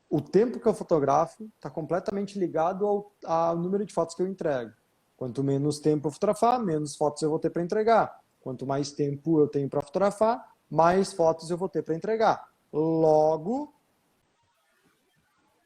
o tempo que eu fotografo está completamente ligado ao número de fotos que eu entrego. Quanto menos tempo eu fotografar, menos fotos eu vou ter para entregar. Quanto mais tempo eu tenho para fotografar, mais fotos eu vou ter para entregar. Logo,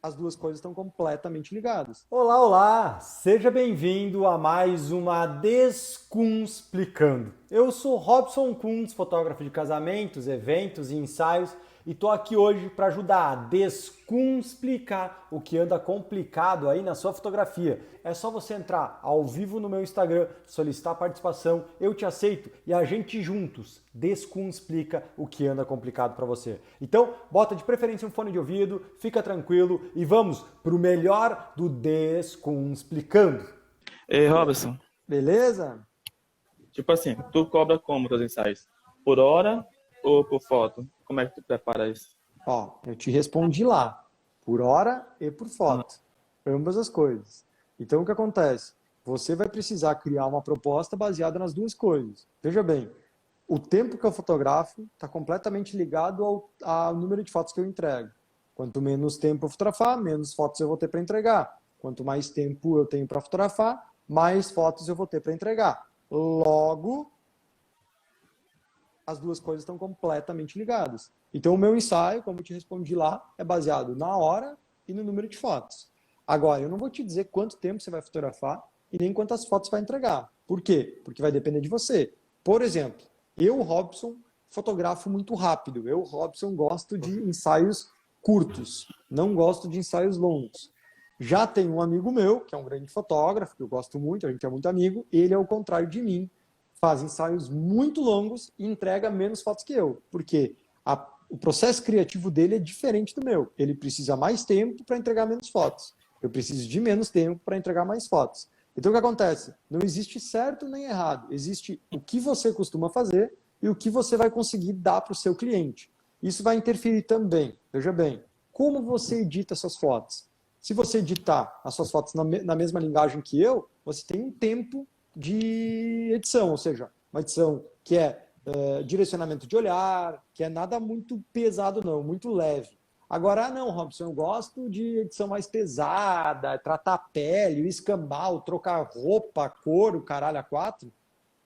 as duas coisas estão completamente ligadas. Olá, olá! Seja bem-vindo a mais uma Descunsplicando. Eu sou Robson Kunz, fotógrafo de casamentos, eventos e ensaios, e tô aqui hoje para ajudar a descunspicar o que anda complicado aí na sua fotografia. É só você entrar ao vivo no meu Instagram, solicitar participação, eu te aceito e a gente juntos descunspica o que anda complicado para você. Então, bota de preferência um fone de ouvido, fica tranquilo e vamos pro melhor do Descunsplicando. Ei, Robson, Beleza? tipo assim, tu cobra como teus ensaios? Por hora ou por foto? Como é que tu prepara isso? Ó, eu te respondi lá, por hora e por foto, ambas as coisas. Então, o que acontece? Você vai precisar criar uma proposta baseada nas duas coisas. Veja bem, o tempo que eu fotografo está completamente ligado ao número de fotos que eu entrego. Quanto menos tempo eu fotografar, menos fotos eu vou ter para entregar. Quanto mais tempo eu tenho para fotografar, mais fotos eu vou ter para entregar. Logo, as duas coisas estão completamente ligadas. Então, o meu ensaio, como eu te respondi lá, é baseado na hora e no número de fotos. Agora, eu não vou te dizer quanto tempo você vai fotografar e nem quantas fotos vai entregar. Por quê? Porque vai depender de você. Por exemplo, eu, Robson, fotografo muito rápido. Eu, Robson, gosto de ensaios curtos. Não gosto de ensaios longos. Já tem um amigo meu, que é um grande fotógrafo, que eu gosto muito, a gente é muito amigo. Ele é o contrário de mim. Faz ensaios muito longos e entrega menos fotos que eu. Porque o processo criativo dele é diferente do meu. Ele precisa mais tempo para entregar menos fotos. Eu preciso de menos tempo para entregar mais fotos. Então, o que acontece? Não existe certo nem errado. Existe o que você costuma fazer e o que você vai conseguir dar para o seu cliente. Isso vai interferir também, veja bem, como você edita suas fotos. Se você editar as suas fotos na mesma linguagem que eu, você tem um tempo de edição, ou seja, uma edição que é direcionamento de olhar, que é nada muito pesado não, muito leve. Agora, não, Robson, eu gosto de edição mais pesada, tratar a pele, o escambau, trocar roupa, cor, o caralho a quatro.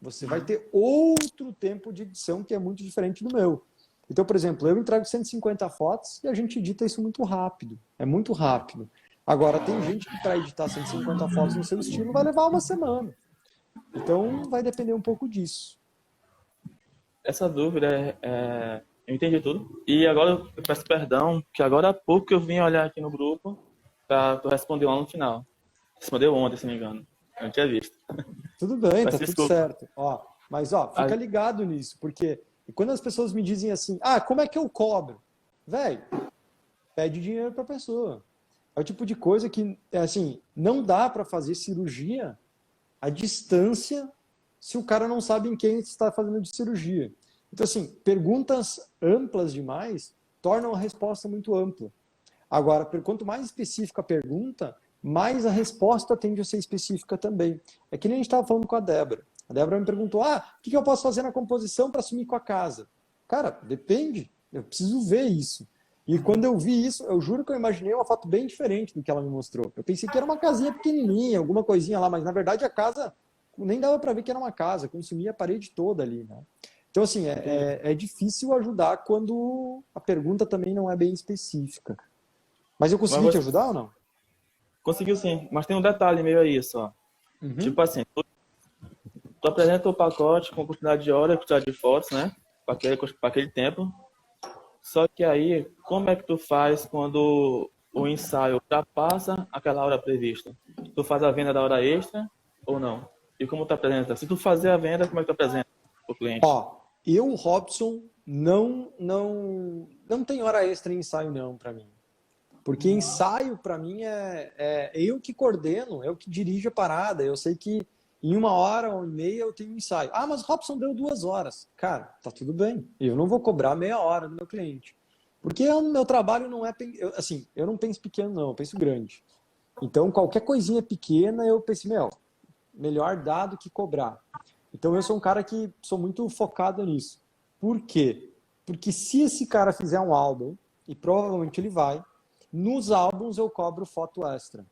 Você vai ter outro tempo de edição que é muito diferente do meu. Então, por exemplo, eu entrego 150 fotos e a gente edita isso muito rápido. É muito rápido. Agora, tem gente que para editar 150 fotos no seu estilo vai levar uma semana. Então, vai depender um pouco disso. Essa dúvida eu entendi tudo. E agora eu peço perdão, que agora há pouco eu vim olhar aqui no grupo pra tu responder lá no final. Respondeu ontem, se não me engano. Eu não tinha visto. Tudo bem, tá Peço tudo desculpa. certo. Mas fica ligado nisso, porque quando as pessoas me dizem assim, como é que eu cobro? Velho, pede dinheiro pra pessoa. É o tipo de coisa que, assim, não dá para fazer cirurgia à distância se o cara não sabe em quem está fazendo de cirurgia. Então, assim, perguntas amplas demais tornam a resposta muito ampla. Agora, quanto mais específica a pergunta, mais a resposta tende a ser específica também. É que nem a gente estava falando com a Débora. A Débora me perguntou, o que eu posso fazer na composição para sumir com a casa? Cara, depende. Eu preciso ver isso. E quando eu vi isso, eu juro que eu imaginei uma foto bem diferente do que ela me mostrou. Eu pensei que era uma casinha pequenininha, alguma coisinha lá, mas na verdade a casa nem dava para ver que era uma casa, consumia a parede toda ali, né? Então, assim, é difícil ajudar quando a pergunta também não é bem específica. Mas eu consegui te ajudar ou não? Conseguiu sim, mas tem um detalhe meio aí só. Tipo assim, tu apresenta o pacote com quantidade de hora, quantidade de fotos, né? Para aquele tempo. Só que aí, como é que tu faz quando o ensaio ultrapassa aquela hora prevista? Tu faz a venda da hora extra ou não? E como tu apresenta? Se tu fazer a venda, como é que tu apresenta o cliente? Eu, Robson, não tem hora extra em ensaio não para mim. Porque ensaio para mim é eu que coordeno, eu que dirijo a parada. Eu sei que em 1 hora, 1 hora e meia eu tenho um ensaio. Mas Robson deu 2 horas. Cara, tá tudo bem. Eu não vou cobrar meia hora do meu cliente. Porque o meu trabalho não é... eu não penso pequeno não, eu penso grande. Então, qualquer coisinha pequena, eu penso, melhor dar do que cobrar. Então, eu sou um cara que sou muito focado nisso. Por quê? Porque se esse cara fizer um álbum, e provavelmente ele vai, Nos álbuns eu cobro foto extra.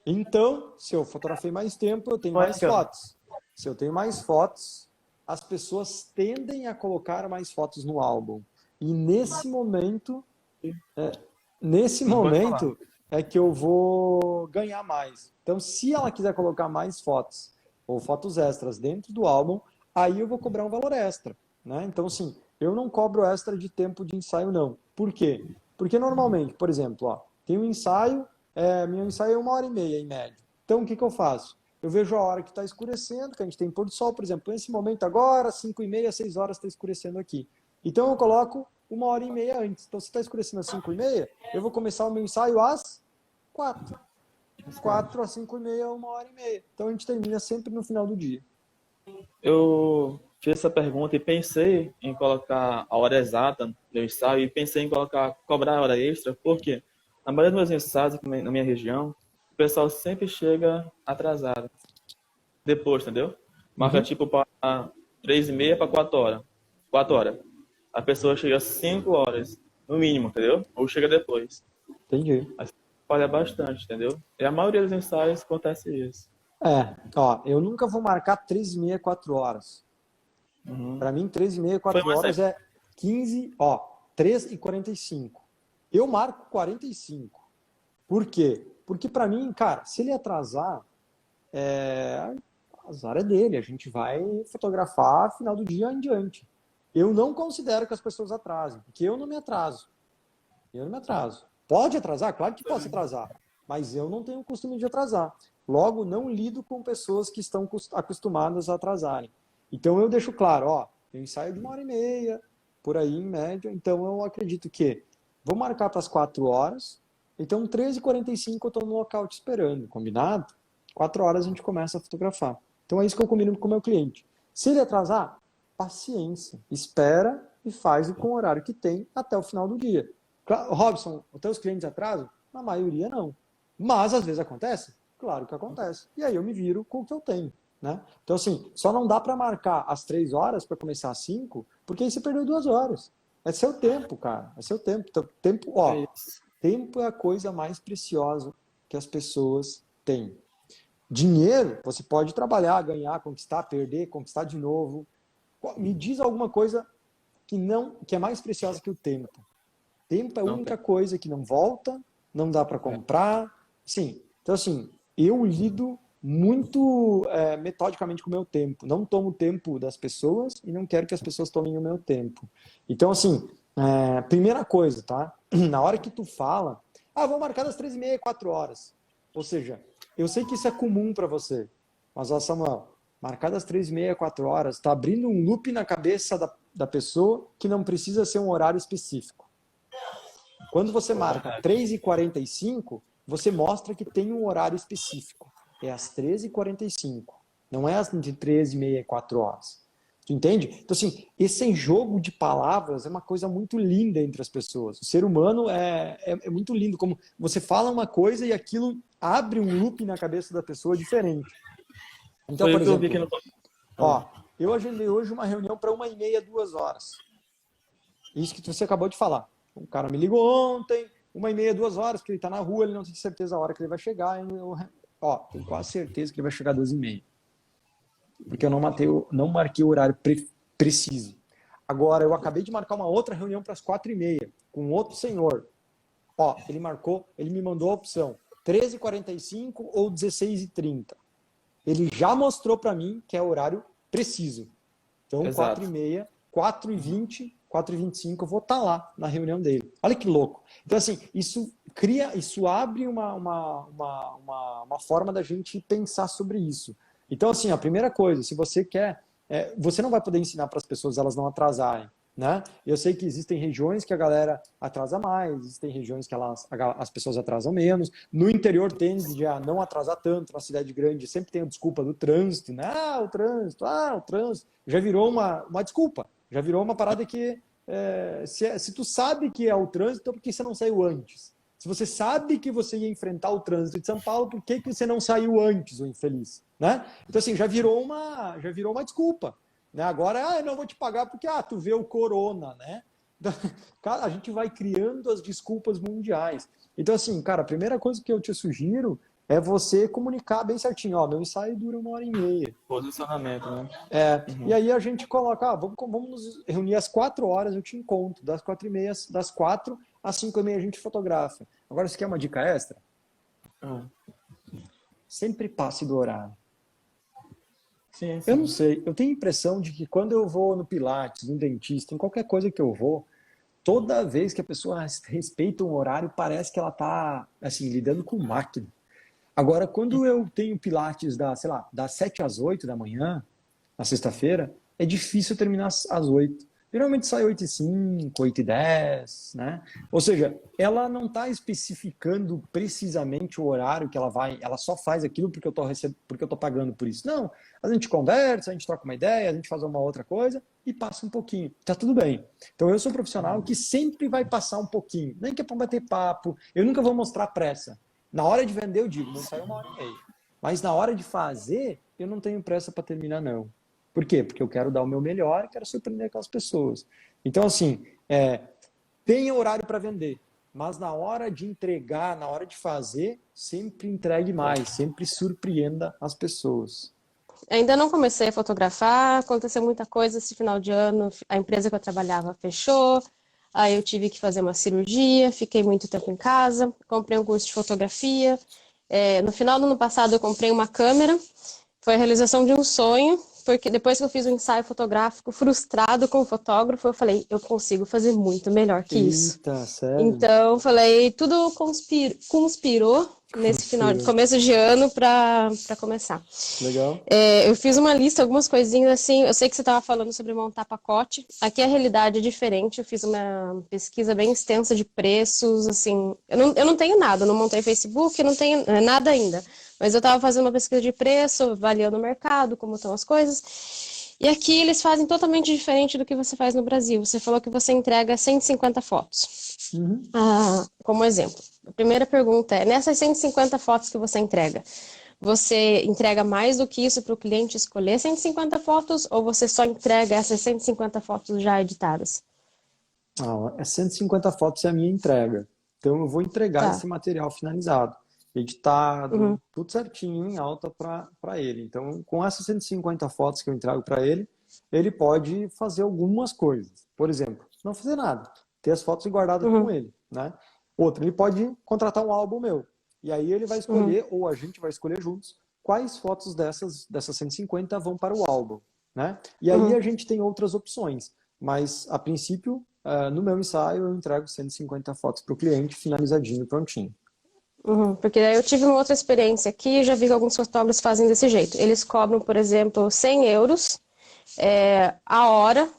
Então, se eu fotografei mais tempo, eu tenho mais fotos. Se eu tenho mais fotos, as pessoas tendem a colocar mais fotos no álbum. E nesse momento é que eu vou ganhar mais. Então, se ela quiser colocar mais fotos ou fotos extras dentro do álbum, aí eu vou cobrar um valor extra, né? Então, assim, eu não cobro extra de tempo de ensaio, não. Por quê? Porque normalmente, por exemplo, ó, tem um ensaio, meu ensaio é 1h30 em média. Então, o que eu faço? Eu vejo a hora que está escurecendo, que a gente tem pôr do sol, por exemplo, nesse momento agora, 5h30, 6 horas está escurecendo aqui. Então, eu coloco 1h30 antes. Então, se está escurecendo às 5h30, eu vou começar o meu ensaio às 4. 4 às 5h30, 1h30. Então, a gente termina sempre no final do dia. Eu fiz essa pergunta e pensei em colocar a hora exata do ensaio e pensei em cobrar a hora extra, porque na maioria dos meus ensaios aqui na minha região, o pessoal sempre chega atrasado. Depois, entendeu? Marca tipo para 3h30 para 4 horas. 4 horas. A pessoa chega às 5 horas, no mínimo, entendeu? Ou chega depois. Entendi. Aí falha bastante, entendeu? E a maioria dos ensaios acontece isso. Eu nunca vou marcar 3h30, 4 horas. Para mim, 3h30, 4 horas é 3h45. Eu marco 45. Por quê? Porque para mim, cara, se ele atrasar, azar é dele. A gente vai fotografar final do dia em diante. Eu não considero que as pessoas atrasem, porque eu não me atraso. Pode atrasar? Claro que posso atrasar. Mas eu não tenho o costume de atrasar. Logo, não lido com pessoas que estão acostumadas a atrasarem. Então, eu deixo claro, eu ensaio de 1h30, por aí, em média. Então, eu acredito que vou marcar para as 4 horas. Então, 13h45 eu estou no local te esperando, combinado? 4 horas a gente começa a fotografar. Então, é isso que eu combino com o meu cliente. Se ele atrasar, paciência. Espera e faz com o horário que tem até o final do dia. Robson, os teus clientes atrasam? Na maioria, não. Mas, às vezes, acontece? Claro que acontece. E aí eu me viro com o que eu tenho, né? Então, assim, só não dá para marcar às 3 horas para começar às 5, porque aí você perdeu 2 horas. É seu tempo, cara. É seu tempo. Então, tempo é a coisa mais preciosa que as pessoas têm. Dinheiro, você pode trabalhar, ganhar, conquistar, perder, conquistar de novo. Me diz alguma coisa que é mais preciosa que o tempo. Tempo é a única coisa que não volta, não dá para comprar. Sim. Então, assim, eu lido muito metodicamente com o meu tempo. Não tomo o tempo das pessoas e não quero que as pessoas tomem o meu tempo. Então, assim, primeira coisa, tá? Na hora que tu fala, vou marcar das 3h30, 4 horas. Ou seja, eu sei que isso é comum para você. Mas, Samuel, marcar das 3h30, 4 horas, tá abrindo um loop na cabeça da pessoa que não precisa ser um horário específico. Quando você marca 3h45, você mostra que tem um horário específico. É às 13h45. Não é de 13h30 e 4 horas. Tu entende? Então, assim, esse jogo de palavras é uma coisa muito linda entre as pessoas. O ser humano é muito lindo. Como você fala uma coisa e aquilo abre um loop na cabeça da pessoa diferente. Então, por exemplo, eu agendei hoje uma reunião para 1h30, 2 horas. Isso que você acabou de falar. O cara me ligou ontem, 1h30, 2 horas, porque ele está na rua, ele não tem certeza a hora que ele vai chegar. Tenho quase certeza que ele vai chegar às 2h30. Porque eu não marquei o horário preciso. Agora, eu acabei de marcar uma outra reunião para as 4h30, com outro senhor. Ele me mandou a opção 13h45 ou 16h30. Ele já mostrou para mim que é o horário preciso. Então, 4h30, 4h20, 4h25, eu vou estar lá na reunião dele. Olha que louco. Então, assim, isso abre uma forma da gente pensar sobre isso. Então, assim, a primeira coisa, se você quer... você não vai poder ensinar para as pessoas elas não atrasarem, né? Eu sei que existem regiões que a galera atrasa mais, existem regiões que as pessoas atrasam menos. No interior tende a não atrasar tanto, na cidade grande sempre tem a desculpa do trânsito, né? O trânsito. Já virou uma desculpa, já virou uma parada que se tu sabe que é o trânsito, então por que você não saiu antes? Se você sabe que você ia enfrentar o trânsito de São Paulo, por que você não saiu antes, o infeliz? Né? Então, assim, já virou uma desculpa. Né? Agora, eu não vou te pagar porque tu vê o corona, né? Então, cara, a gente vai criando as desculpas mundiais. Então, assim, cara, a primeira coisa que eu te sugiro é você comunicar bem certinho. Ó, meu ensaio dura 1h30. Posicionamento, né? E aí a gente coloca, vamos nos reunir às 4 horas, eu te encontro. Das 4h30, das 4 às 5h30 a gente fotografa. Agora, você quer uma dica extra? Sempre passe do horário. Sim, Eu não sei, eu tenho a impressão de que quando eu vou no Pilates, no dentista, em qualquer coisa que eu vou, toda vez que a pessoa respeita um horário, parece que ela está, assim, lidando com máquina. Agora, quando eu tenho Pilates sei lá, das 7 às 8 da manhã, na sexta-feira, é difícil terminar às 8. Geralmente sai 8h05, 8h10, né? Ou seja, ela não está especificando precisamente o horário que ela vai, ela só faz aquilo porque eu tô pagando por isso. Não, a gente conversa, a gente troca uma ideia, a gente faz uma outra coisa e passa um pouquinho. Tá tudo bem. Então eu sou um profissional que sempre vai passar um pouquinho, nem que é para bater papo, eu nunca vou mostrar pressa. Na hora de vender eu digo, não sai 1h30. Mas na hora de fazer, eu não tenho pressa para terminar, não. Por quê? Porque eu quero dar o meu melhor e quero surpreender aquelas pessoas. Então, assim, tenha horário para vender, mas na hora de entregar, na hora de fazer, sempre entregue mais, sempre surpreenda as pessoas. Ainda não comecei a fotografar, aconteceu muita coisa esse final de ano, a empresa que eu trabalhava fechou, aí eu tive que fazer uma cirurgia, fiquei muito tempo em casa, comprei um curso de fotografia. No final do ano passado eu comprei uma câmera, foi a realização de um sonho, porque depois que eu fiz um ensaio fotográfico frustrado com o fotógrafo, eu falei, eu consigo fazer muito melhor que isso. Eita, sério? Então, falei, tudo conspirou nesse começo de ano para começar. Legal. Eu fiz uma lista, algumas coisinhas assim. Eu sei que você estava falando sobre montar pacote. Aqui a realidade é diferente. Eu fiz uma pesquisa bem extensa de preços, assim. Eu não tenho nada, eu não montei Facebook, eu não tenho nada ainda. Mas eu estava fazendo uma pesquisa de preço, avaliando o mercado, como estão as coisas. E aqui eles fazem totalmente diferente do que você faz no Brasil. Você falou que você entrega 150 fotos. Como exemplo. A primeira pergunta é, nessas 150 fotos que você entrega mais do que isso para o cliente escolher 150 fotos ou você só entrega essas 150 fotos já editadas? 150 fotos é a minha entrega. Então eu vou entregar esse material finalizado, editado, tudo certinho, em alta para ele. Então, com essas 150 fotos que eu entrego para ele, ele pode fazer algumas coisas. Por exemplo, não fazer nada, ter as fotos guardadas com ele, né? Outro, ele pode contratar um álbum meu. E aí ele vai escolher, ou a gente vai escolher juntos, quais fotos dessas 150 vão para o álbum, né? E aí a gente tem outras opções. Mas, a princípio, no meu ensaio, eu entrego 150 fotos para o cliente, finalizadinho, prontinho. Porque daí eu tive uma outra experiência aqui, já vi que alguns fotógrafos fazem desse jeito. Eles cobram, por exemplo, 100 euros a hora,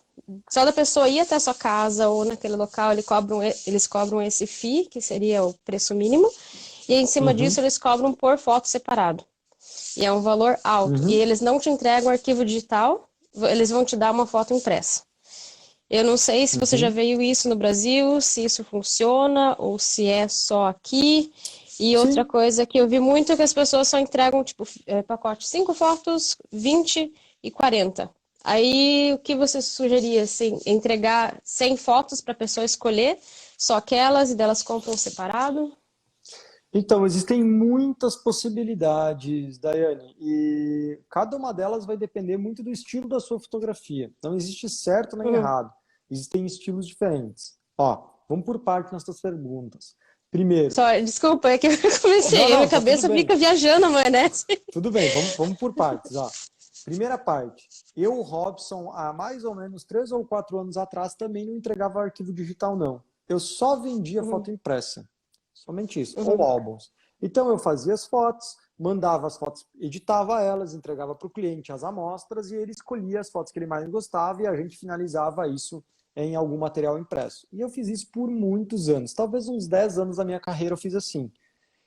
só da pessoa ir até a sua casa ou naquele local, eles cobram esse fee, que seria o preço mínimo, e em cima disso eles cobram por foto separado. E é um valor alto. E eles não te entregam arquivo digital, eles vão te dar uma foto impressa. Eu não sei se você já viu isso no Brasil, se isso funciona ou se é só aqui. E outra coisa que eu vi muito é que as pessoas só entregam, tipo, pacote 5 fotos, 20 e 40. Aí, o que você sugeria, assim, entregar 100 fotos para a pessoa escolher, só aquelas e delas compram separado? Então, existem muitas possibilidades, Daiane, e cada uma delas vai depender muito do estilo da sua fotografia. Não existe certo nem errado. Existem estilos diferentes. Ó, vamos por parte nas suas perguntas. Primeiro... Desculpa, é que eu comecei, minha cabeça fica viajando, maionese. Tudo bem, vamos por partes. Ó. Primeira parte. Eu, Robson, há mais ou menos 3 ou 4 anos atrás, também não entregava arquivo digital, não. Eu só vendia foto impressa. Somente isso, ou álbuns. Então eu fazia as fotos, mandava as fotos, editava elas, entregava para o cliente as amostras e ele escolhia as fotos que ele mais gostava e a gente finalizava isso em algum material impresso. E eu fiz isso por muitos anos, talvez uns 10 anos da minha carreira eu fiz assim.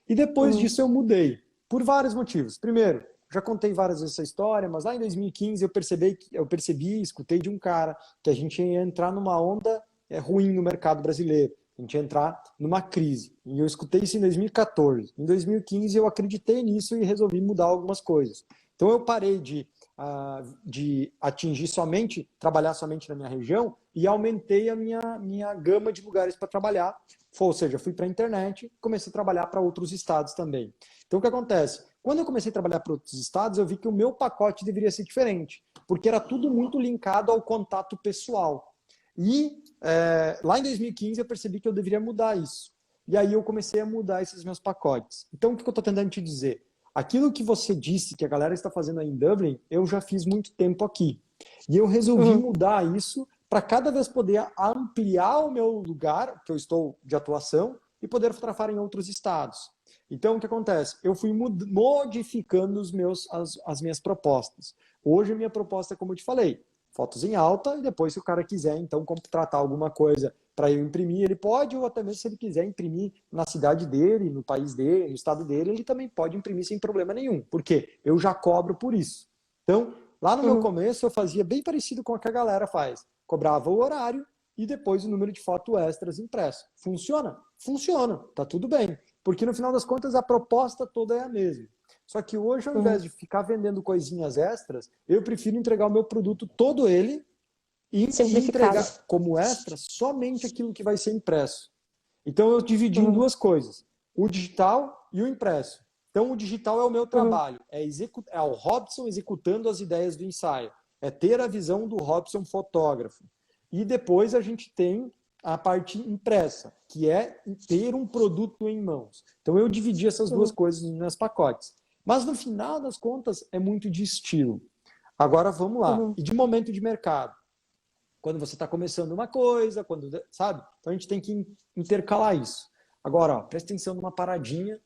E depois disso eu mudei, por vários motivos. Primeiro, já contei várias vezes essa história, mas lá em 2015 eu percebi, escutei de um cara que a gente ia entrar numa onda ruim no mercado brasileiro. A gente ia entrar numa crise. E eu escutei isso em 2014. Em 2015 eu acreditei nisso e resolvi mudar algumas coisas. Então eu parei de atingir trabalhar somente na minha região e aumentei a minha gama de lugares para trabalhar. Ou seja, fui para a internet, comecei a trabalhar para outros estados também. Então, o que acontece? Quando eu comecei a trabalhar para outros estados, eu vi que o meu pacote deveria ser diferente, porque era tudo muito linkado ao contato pessoal. E lá em 2015 eu percebi que eu deveria mudar isso. E aí eu comecei a mudar esses meus pacotes. Então, o que eu estou tentando te dizer? Aquilo que você disse que a galera está fazendo aí em Dublin, eu já fiz muito tempo aqui. E eu resolvi mudar isso para cada vez poder ampliar o meu lugar, que eu estou de atuação, e poder fotografar em outros estados. Então, o que acontece? Eu fui modificando as minhas propostas. Hoje, a minha proposta é como eu te falei, fotos em alta, e depois, se o cara quiser, então, contratar alguma coisa para eu imprimir, ele pode, ou até mesmo se ele quiser imprimir na cidade dele, no país dele, no estado dele, ele também pode imprimir sem problema nenhum, porque eu já cobro por isso. Então, lá no meu começo, eu fazia bem parecido com o que a galera faz. Cobrava o horário e depois o número de fotos extras impresso. Funciona? Funciona, tá tudo bem. Porque no final das contas a proposta toda é a mesma. Só que hoje, ao invés de ficar vendendo coisinhas extras, eu prefiro entregar o meu produto todo ele e entregar como extra somente aquilo que vai ser impresso. Então eu dividi em duas coisas, o digital e o impresso. Então o digital é o meu trabalho, é o Robson executando as ideias do ensaio, é ter a visão do Robson fotógrafo. E depois a gente tem a parte impressa, que é ter um produto em mãos. Então eu dividi essas duas coisas nos meus pacotes. Mas no final das contas é muito de estilo. Agora vamos lá. E de momento de mercado. Quando você está começando uma coisa, sabe? Então a gente tem que intercalar isso. Agora, ó, presta atenção numa paradinha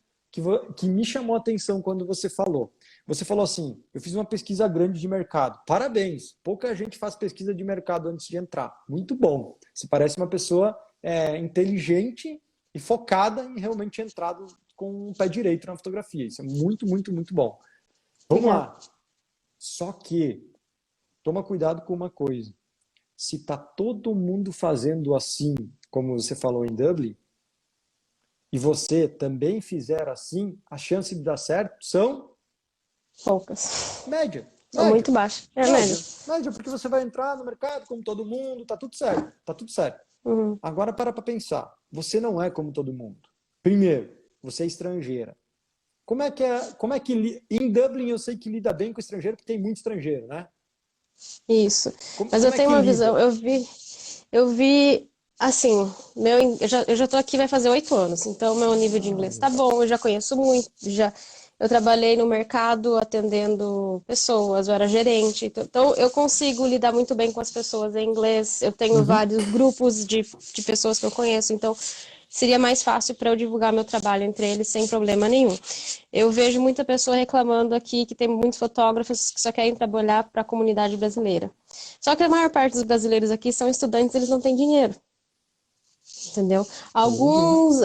que me chamou a atenção quando você falou. Você falou assim, eu fiz uma pesquisa grande de mercado. Parabéns, pouca gente faz pesquisa de mercado antes de entrar. Muito bom. Você parece uma pessoa inteligente e focada em realmente entrar com o pé direito na fotografia. Isso é muito, muito, muito bom. Vamos lá. Só que, toma cuidado com uma coisa. Se está todo mundo fazendo assim, como você falou em Dublin, e você também fizer assim, a chance de dar certo são poucas. Média. São muito baixas. Média, porque você vai entrar no mercado como todo mundo, tá tudo certo. Tá tudo certo. Agora para pensar. Você não é como todo mundo. Primeiro, você é estrangeira. Como é que em Dublin eu sei que lida bem com estrangeiro, porque tem muito estrangeiro, né? Isso. Mas eu tenho uma visão, eu vi assim, eu já tô aqui vai fazer 8 anos, então meu nível de inglês tá bom, eu já conheço muito, eu trabalhei no mercado atendendo pessoas, eu era gerente, então eu consigo lidar muito bem com as pessoas em inglês, eu tenho vários grupos de pessoas que eu conheço, então seria mais fácil para eu divulgar meu trabalho entre eles sem problema nenhum. Eu vejo muita pessoa reclamando aqui que tem muitos fotógrafos que só querem trabalhar para a comunidade brasileira. Só que a maior parte dos brasileiros aqui são estudantes, eles não têm dinheiro. Entendeu? Alguns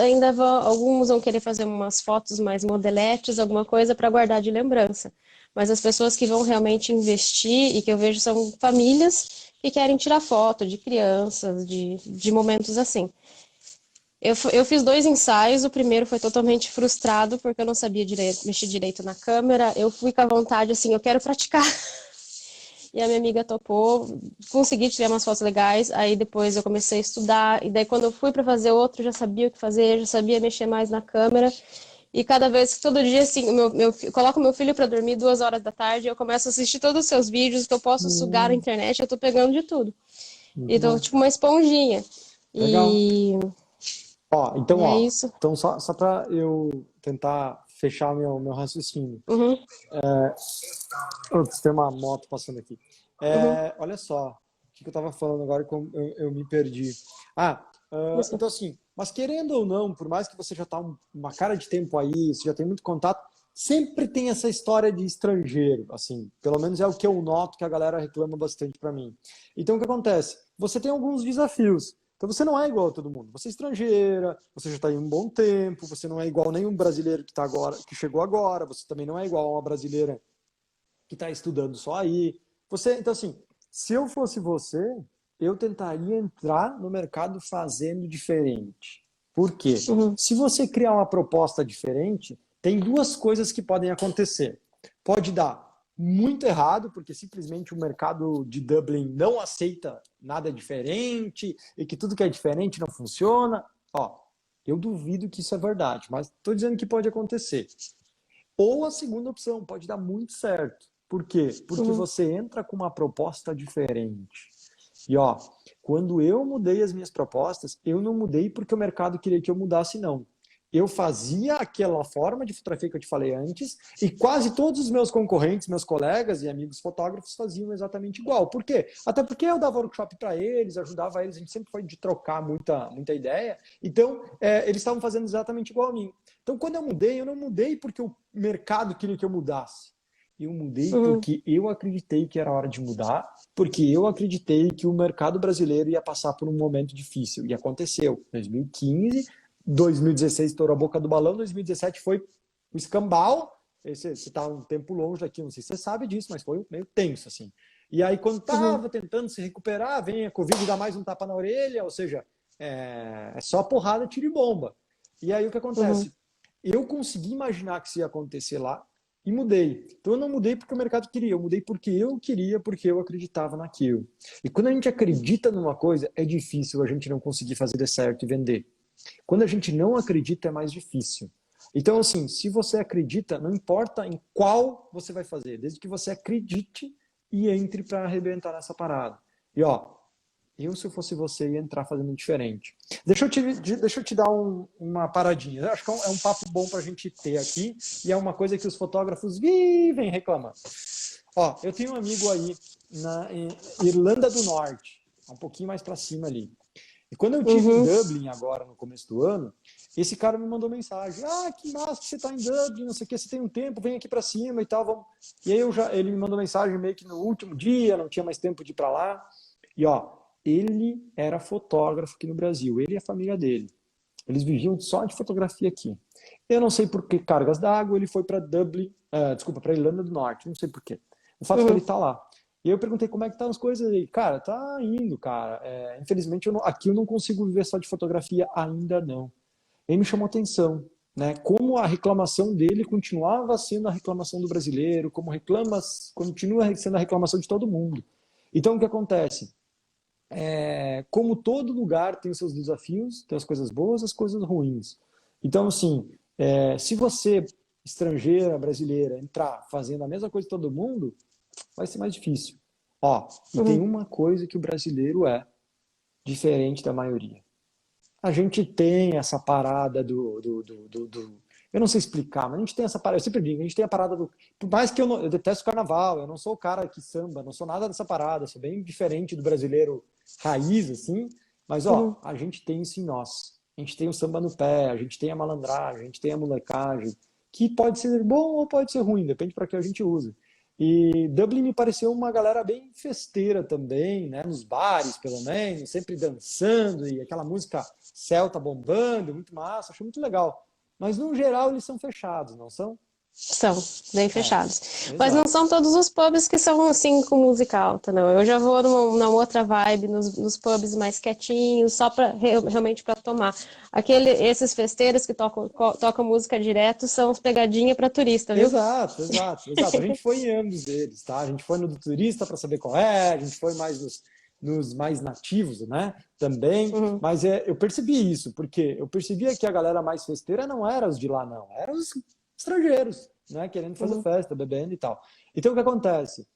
vão querer fazer umas fotos mais modeletes, alguma coisa para guardar de lembrança. Mas as pessoas que vão realmente investir e que eu vejo são famílias que querem tirar foto de crianças, de momentos assim. Eu fiz 2 ensaios, o primeiro foi totalmente frustrado, porque eu não sabia mexer direito na câmera, eu fui com a vontade, assim, eu quero praticar. E a minha amiga topou, consegui tirar umas fotos legais, aí depois eu comecei a estudar, e daí quando eu fui para fazer outro, já sabia o que fazer, já sabia mexer mais na câmera, e cada vez, todo dia, assim, eu coloco meu filho para dormir 2 horas da tarde, eu começo a assistir todos os seus vídeos, que eu posso sugar na internet, eu tô pegando de tudo. E tô tipo uma esponjinha. Legal. E... Então, é isso. Então só para eu tentar fechar meu raciocínio. Tem uma moto passando aqui. Olha só, o que eu estava falando agora que eu me perdi. Então assim, mas querendo ou não, por mais que você já está uma cara de tempo aí, você já tem muito contato, sempre tem essa história de estrangeiro, assim, pelo menos é o que eu noto que a galera reclama bastante para mim. Então o que acontece? Você tem alguns desafios. Então você não é igual a todo mundo. Você é estrangeira, você já está aí um bom tempo, você não é igual a nenhum brasileiro que chegou agora, você também não é igual a uma brasileira que está estudando só aí. Então assim, se eu fosse você, eu tentaria entrar no mercado fazendo diferente. Por quê? Se você criar uma proposta diferente, tem 2 coisas que podem acontecer. Pode dar muito errado, porque simplesmente o mercado de Dublin não aceita nada diferente e que tudo que é diferente não funciona. Eu duvido que isso é verdade, mas estou dizendo que pode acontecer. Ou a segunda opção, pode dar muito certo. Por quê? Porque você entra com uma proposta diferente. E ó, quando eu mudei as minhas propostas, eu não mudei porque o mercado queria que eu mudasse, não. Eu fazia aquela forma de fotografia que eu te falei antes, e quase todos os meus concorrentes, meus colegas e amigos fotógrafos faziam exatamente igual. Por quê? Até porque eu dava workshop para eles, ajudava eles, a gente sempre foi de trocar muita ideia. Então, eles estavam fazendo exatamente igual a mim. Então, quando eu não mudei porque o mercado queria que eu mudasse. Eu mudei porque eu acreditei que era hora de mudar, porque eu acreditei que o mercado brasileiro ia passar por um momento difícil. E aconteceu. 2015, 2016 estourou a boca do balão, 2017 foi o escambau. Você está um tempo longe daqui, não sei se você sabe disso, mas foi meio tenso, assim. E aí, quando estava tentando se recuperar, vem a Covid e dá mais um tapa na orelha, ou seja, é só porrada, tiro e bomba. E aí o que acontece? Eu consegui imaginar que isso ia acontecer lá, e mudei. Então eu não mudei porque o mercado queria, eu mudei porque eu queria, porque eu acreditava naquilo. E quando a gente acredita numa coisa, é difícil a gente não conseguir fazer dar certo e vender. Quando a gente não acredita, é mais difícil. Então, assim, se você acredita, não importa em qual você vai fazer, desde que você acredite e entre para arrebentar nessa parada. E ó, eu, se eu fosse você, ia entrar fazendo diferente. Deixa eu te dar uma paradinha. Eu acho que é um papo bom para a gente ter aqui, e é uma coisa que os fotógrafos vivem reclamando. Ó, eu tenho um amigo aí em Irlanda do Norte, um pouquinho mais para cima ali. E quando eu estive em Dublin agora, no começo do ano, esse cara me mandou mensagem. Ah, que massa que você está em Dublin, não sei o que, você tem um tempo, vem aqui para cima e tal. Vamos. E aí ele me mandou mensagem meio que no último dia, não tinha mais tempo de ir para lá. E ó, ele era fotógrafo aqui no Brasil, ele e a família dele. Eles viviam só de fotografia aqui. Eu não sei por que cargas d'água ele foi para Dublin, para Irlanda do Norte, não sei por quê. O fato é que ele está lá. E eu perguntei como é que estão as coisas aí. Cara, tá indo, cara. Infelizmente, aqui eu não consigo viver só de fotografia ainda não. Ele me chamou a atenção, né? Como a reclamação dele continuava sendo a reclamação do brasileiro, continua sendo a reclamação de todo mundo. Então, o que acontece? Como todo lugar tem os seus desafios, tem as coisas boas, as coisas ruins. Então, assim, se você, estrangeira, brasileira, entrar fazendo a mesma coisa que todo mundo, vai ser mais difícil. Ó, e tem uma coisa que o brasileiro é diferente da maioria. A gente tem essa parada eu não sei explicar, mas a gente tem essa parada, eu sempre digo, a gente tem a parada por mais que eu detesto carnaval, eu não sou o cara que samba, não sou nada dessa parada, sou bem diferente do brasileiro raiz, assim, mas ó, a gente tem isso em nós. A gente tem o samba no pé, a gente tem a malandragem, a gente tem a molecagem, que pode ser bom ou pode ser ruim, depende para que a gente usa. E Dublin me pareceu uma galera bem festeira também, né? Nos bares, pelo menos, sempre dançando, e aquela música celta bombando, muito massa, achei muito legal. Mas, no geral, eles são fechados, não são? São, bem fechados. Mas exato. não são todos os pubs que são assim com música alta, não. Eu já vou numa outra vibe, nos pubs mais quietinhos, só realmente para tomar. Esses festeiros que tocam música direto são os pegadinha para turista, viu? Exato. A gente foi em ambos eles, tá? A gente foi no do turista para saber qual é, a gente foi mais nos mais nativos, né? Também. Mas eu percebi isso, porque eu percebia que a galera mais festeira não era os de lá, não. Eram os estrangeiros, né? Querendo fazer festa, bebendo e tal. Então, o que acontece?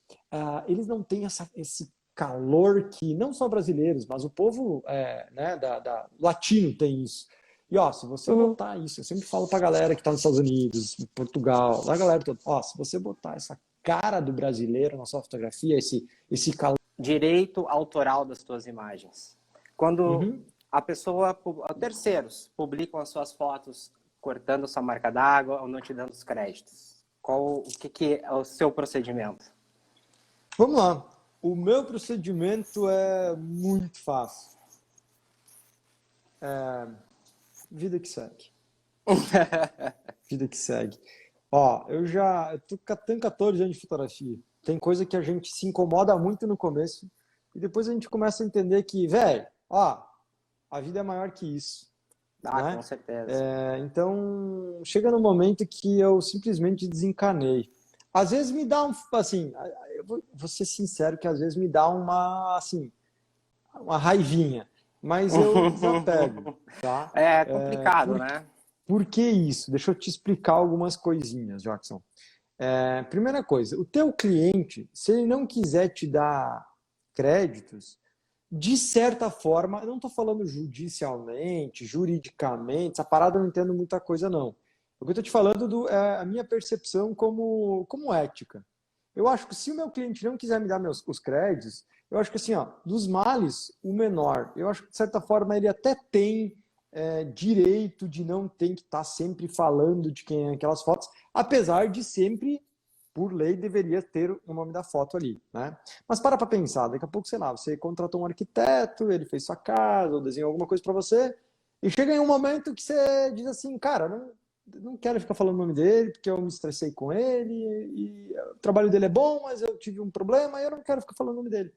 Eles não têm esse calor que não só brasileiros, mas o povo né, latino tem isso. E, ó, se você botar isso, eu sempre falo pra galera que tá nos Estados Unidos, em Portugal, a galera toda, ó, se você botar essa cara do brasileiro na sua fotografia, esse calor... Direito autoral das tuas imagens. Quando terceiros publicam as suas fotos cortando sua marca d'água ou não te dando os créditos, o que é o seu procedimento? Vamos lá. O meu procedimento é muito fácil. Vida que segue. Vida que segue. Ó, eu tenho 14 anos de fotografia. Tem coisa que a gente se incomoda muito no começo e depois a gente começa a entender que, velho, ó, a vida é maior que isso. Né? Com certeza. Então, chega no momento que eu simplesmente desencanei. Às vezes me dá assim, eu vou ser sincero que às vezes me dá uma raivinha. mas eu desapego, tá? É complicado, né? Por que isso? Deixa eu te explicar algumas coisinhas, Jackson. Primeira coisa, o teu cliente, se ele não quiser te dar créditos, de certa forma, eu não estou falando judicialmente, juridicamente, essa parada eu não entendo muita coisa, não. O que eu estou te falando é a minha percepção como ética. Eu acho que se o meu cliente não quiser me dar os créditos, eu acho que assim, ó, dos males, o menor. Eu acho que, de certa forma, ele até tem direito de não ter que estar sempre falando de quem é aquelas fotos, apesar de sempre, por lei, deveria ter o nome da foto ali, né? Mas para pensar, daqui a pouco, sei lá, você contratou um arquiteto, ele fez sua casa, ou desenhou alguma coisa para você, e chega em um momento que você diz assim, cara, não quero ficar falando o nome dele, porque eu me estressei com ele, e o trabalho dele é bom, mas eu tive um problema, e eu não quero ficar falando o nome dele.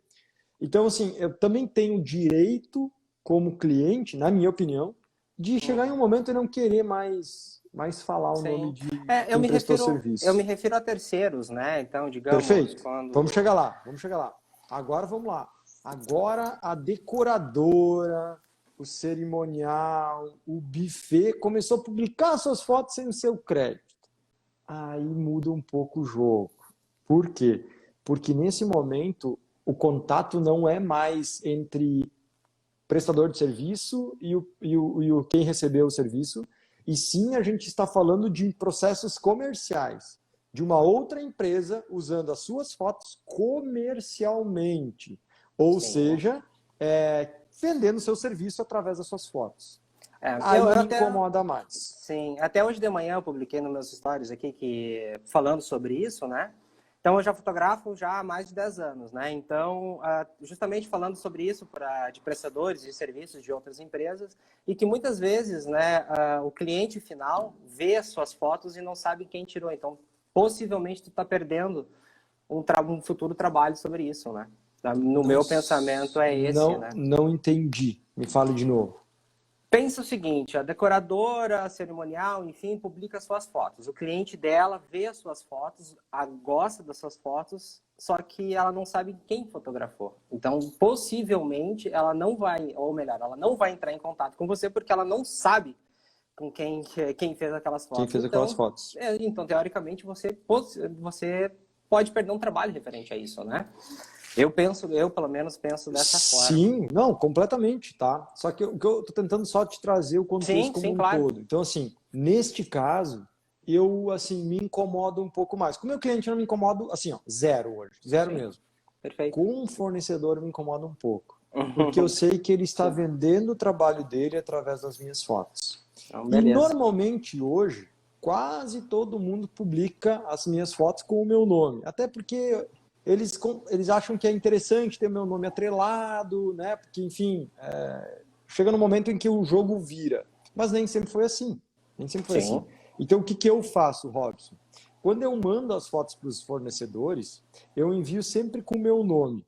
Então, assim, eu também tenho direito, como cliente, na minha opinião, de chegar em um momento e não querer mais falar o nome de quem prestou serviço. Eu me refiro a terceiros, né? Então, digamos... Perfeito. Vamos chegar lá. Agora, vamos lá. Agora, a decoradora, o cerimonial, o buffet, começou a publicar suas fotos sem o seu crédito. Aí muda um pouco o jogo. Por quê? Porque nesse momento, o contato não é mais entre prestador de serviço e quem recebeu o serviço, e sim a gente está falando de processos comerciais, de uma outra empresa usando as suas fotos comercialmente, ou seja, vendendo seu serviço através das suas fotos. Aí me incomoda mais. Sim, até hoje de manhã eu publiquei nos meus stories aqui falando sobre isso, né? Então, eu já fotografo já há mais de 10 anos, né? Então, justamente falando sobre isso de prestadores de serviços de outras empresas e que muitas vezes, né, o cliente final vê as suas fotos e não sabe quem tirou. Então, possivelmente, tu está perdendo um futuro trabalho sobre isso, né? No meu pensamento é esse, né? Não entendi. Me fale de novo. Pensa o seguinte, a decoradora, a cerimonial, enfim, publica as suas fotos. O cliente dela vê as suas fotos, gosta das suas fotos, só que ela não sabe quem fotografou. Então, possivelmente, ela não vai, ou melhor, ela não vai entrar em contato com você porque ela não sabe com quem fez aquelas fotos. Quem fez aquelas fotos. Então, teoricamente, você pode perder um trabalho referente a isso, né? Eu pelo menos penso dessa forma. Sim, não, completamente, tá? Só que o que eu tô tentando só te trazer o contexto como um todo. Então, assim, neste caso, eu, assim, me incomodo um pouco mais. Com o meu cliente, eu não me incomodo, assim, ó, zero hoje. Zero mesmo. Perfeito. Com um fornecedor, eu me incomodo um pouco. Porque eu sei que ele está vendendo o trabalho dele através das minhas fotos. Então, e, normalmente, hoje, quase todo mundo publica as minhas fotos com o meu nome. Até porque... Eles acham que é interessante ter meu nome atrelado, né? Porque, enfim, chega no momento em que o jogo vira. Mas nem sempre foi assim. Nem sempre foi assim. Então, o que eu faço, Robson? Quando eu mando as fotos para os fornecedores, eu envio sempre com o meu nome.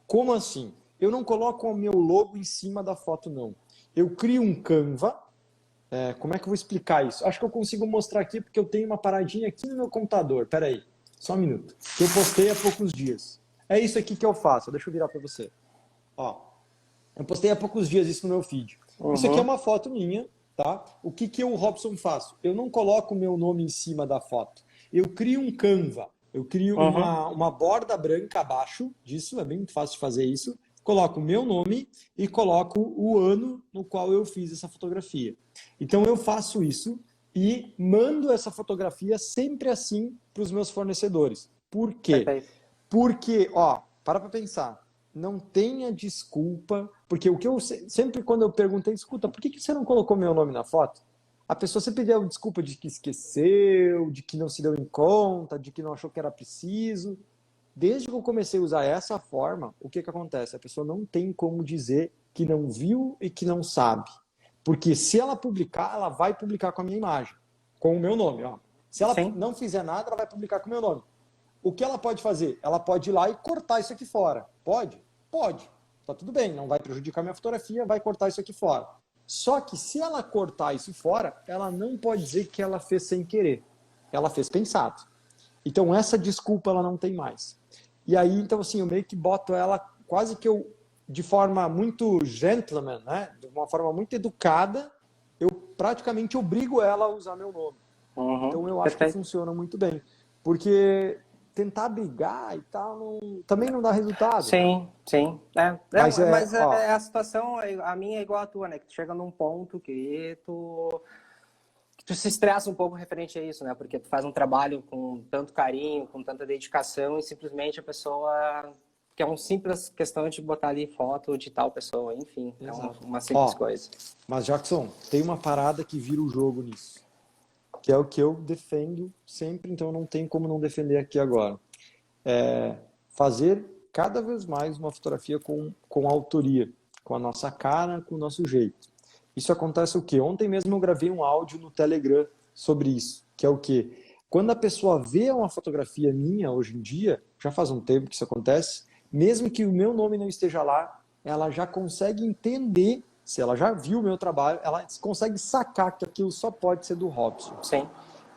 Como assim? Eu não coloco o meu logo em cima da foto, não. Eu crio um Canva. Como é que eu vou explicar isso? Acho que eu consigo mostrar aqui, porque eu tenho uma paradinha aqui no meu computador. Espera aí. Só um minuto. Que eu postei há poucos dias. É isso aqui que eu faço. Deixa eu virar para você. Ó, eu postei há poucos dias isso no meu feed. Isso aqui é uma foto minha, tá? O que eu, Robson, faço? Eu não coloco o meu nome em cima da foto. Eu crio um Canva. Eu crio uma borda branca abaixo disso. É bem muito fácil de fazer isso. Coloco o meu nome e coloco o ano no qual eu fiz essa fotografia. Então, eu faço isso e mando essa fotografia sempre assim para os meus fornecedores. Por quê? Perfeito. Porque, ó, para pensar, não tenha desculpa, porque o que eu sempre quando eu perguntei, escuta, por que você não colocou meu nome na foto? A pessoa sempre deu desculpa de que esqueceu, de que não se deu em conta, de que não achou que era preciso. Desde que eu comecei a usar essa forma, o que acontece? A pessoa não tem como dizer que não viu e que não sabe. Porque se ela publicar, ela vai publicar com a minha imagem, com o meu nome. Ó. Se ela não fizer nada, ela vai publicar com o meu nome. O que ela pode fazer? Ela pode ir lá e cortar isso aqui fora. Pode? Pode. Tá tudo bem, não vai prejudicar minha fotografia, vai cortar isso aqui fora. Só que se ela cortar isso fora, ela não pode dizer que ela fez sem querer. Ela fez pensado. Então essa desculpa ela não tem mais. E aí, então assim, eu meio que boto ela, quase que eu de forma muito gentleman, né? De uma forma muito educada, eu praticamente obrigo ela a usar meu nome. Então eu acho que funciona muito bem. Porque tentar brigar e tal também não dá resultado. Sim, sim. Mas a situação, a minha é igual a tua, né? Que tu chega num ponto que tu se estressa um pouco referente a isso, né? Porque tu faz um trabalho com tanto carinho, com tanta dedicação e simplesmente a pessoa... Que é uma simples questão de botar ali foto de tal pessoa, enfim. Exato. É uma simples coisa. Mas, Jackson, tem uma parada que vira o jogo nisso. Que é o que eu defendo sempre, então não tem como não defender aqui agora. Fazer cada vez mais uma fotografia com autoria, com a nossa cara, com o nosso jeito. Isso acontece o quê? Ontem mesmo eu gravei um áudio no Telegram sobre isso, que é o quê? Quando a pessoa vê uma fotografia minha hoje em dia, já faz um tempo que isso acontece, mesmo que o meu nome não esteja lá, ela já consegue entender, se ela já viu o meu trabalho, ela consegue sacar que aquilo só pode ser do Robson. Sim.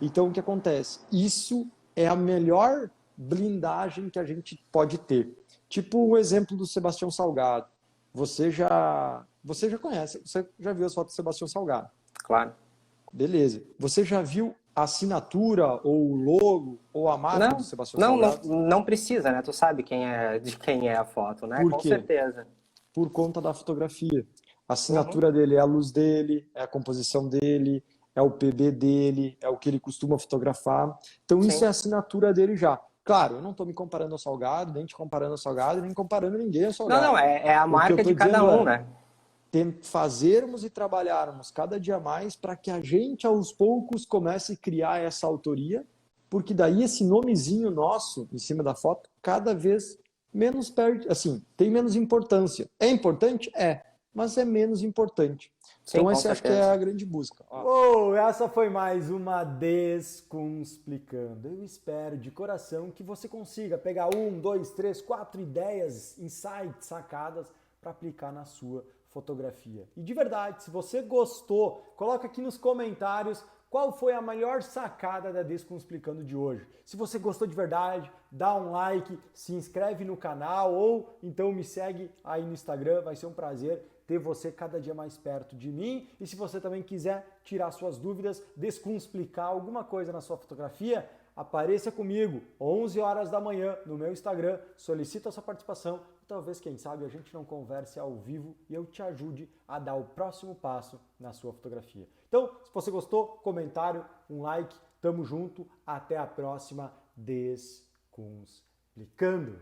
Então, o que acontece? Isso é a melhor blindagem que a gente pode ter. Tipo o exemplo do Sebastião Salgado. Você já conhece, você já viu as fotos do Sebastião Salgado. Claro. Beleza. Você já viu a assinatura, ou o logo, ou a marca do Sebastião Salgado? Não precisa, né? Tu sabe de quem é a foto, né? Por Com quê? certeza. Por conta da fotografia. A assinatura dele é a luz dele, é a composição dele, é o PB dele, é o que ele costuma fotografar. Então, isso é a assinatura dele já. Claro, eu não estou me comparando ao Salgado, nem te comparando ao Salgado, nem comparando ninguém ao Salgado. É a marca de cada um, né? Fazermos e trabalharmos cada dia mais para que a gente, aos poucos, comece a criar essa autoria, porque daí esse nomezinho nosso em cima da foto cada vez menos perde, assim, tem menos importância. É importante? É, mas é menos importante. Sim, então essa acho que é a grande busca. Essa foi mais uma Descomsplicando. Eu espero de coração que você consiga pegar 1, 2, 3, 4 ideias, insights, sacadas para aplicar na sua fotografia. E de verdade, se você gostou, coloca aqui nos comentários qual foi a maior sacada da Descomsplicando de hoje. Se você gostou de verdade, dá um like, se inscreve no canal ou então me segue aí no Instagram, vai ser um prazer ter você cada dia mais perto de mim. E se você também quiser tirar suas dúvidas, descomplicar alguma coisa na sua fotografia, apareça comigo, 11 horas da manhã, no meu Instagram, solicita a sua participação e talvez, quem sabe, a gente não converse ao vivo e eu te ajude a dar o próximo passo na sua fotografia. Então, se você gostou, comentário, um like, tamo junto, até a próxima Descomplicando.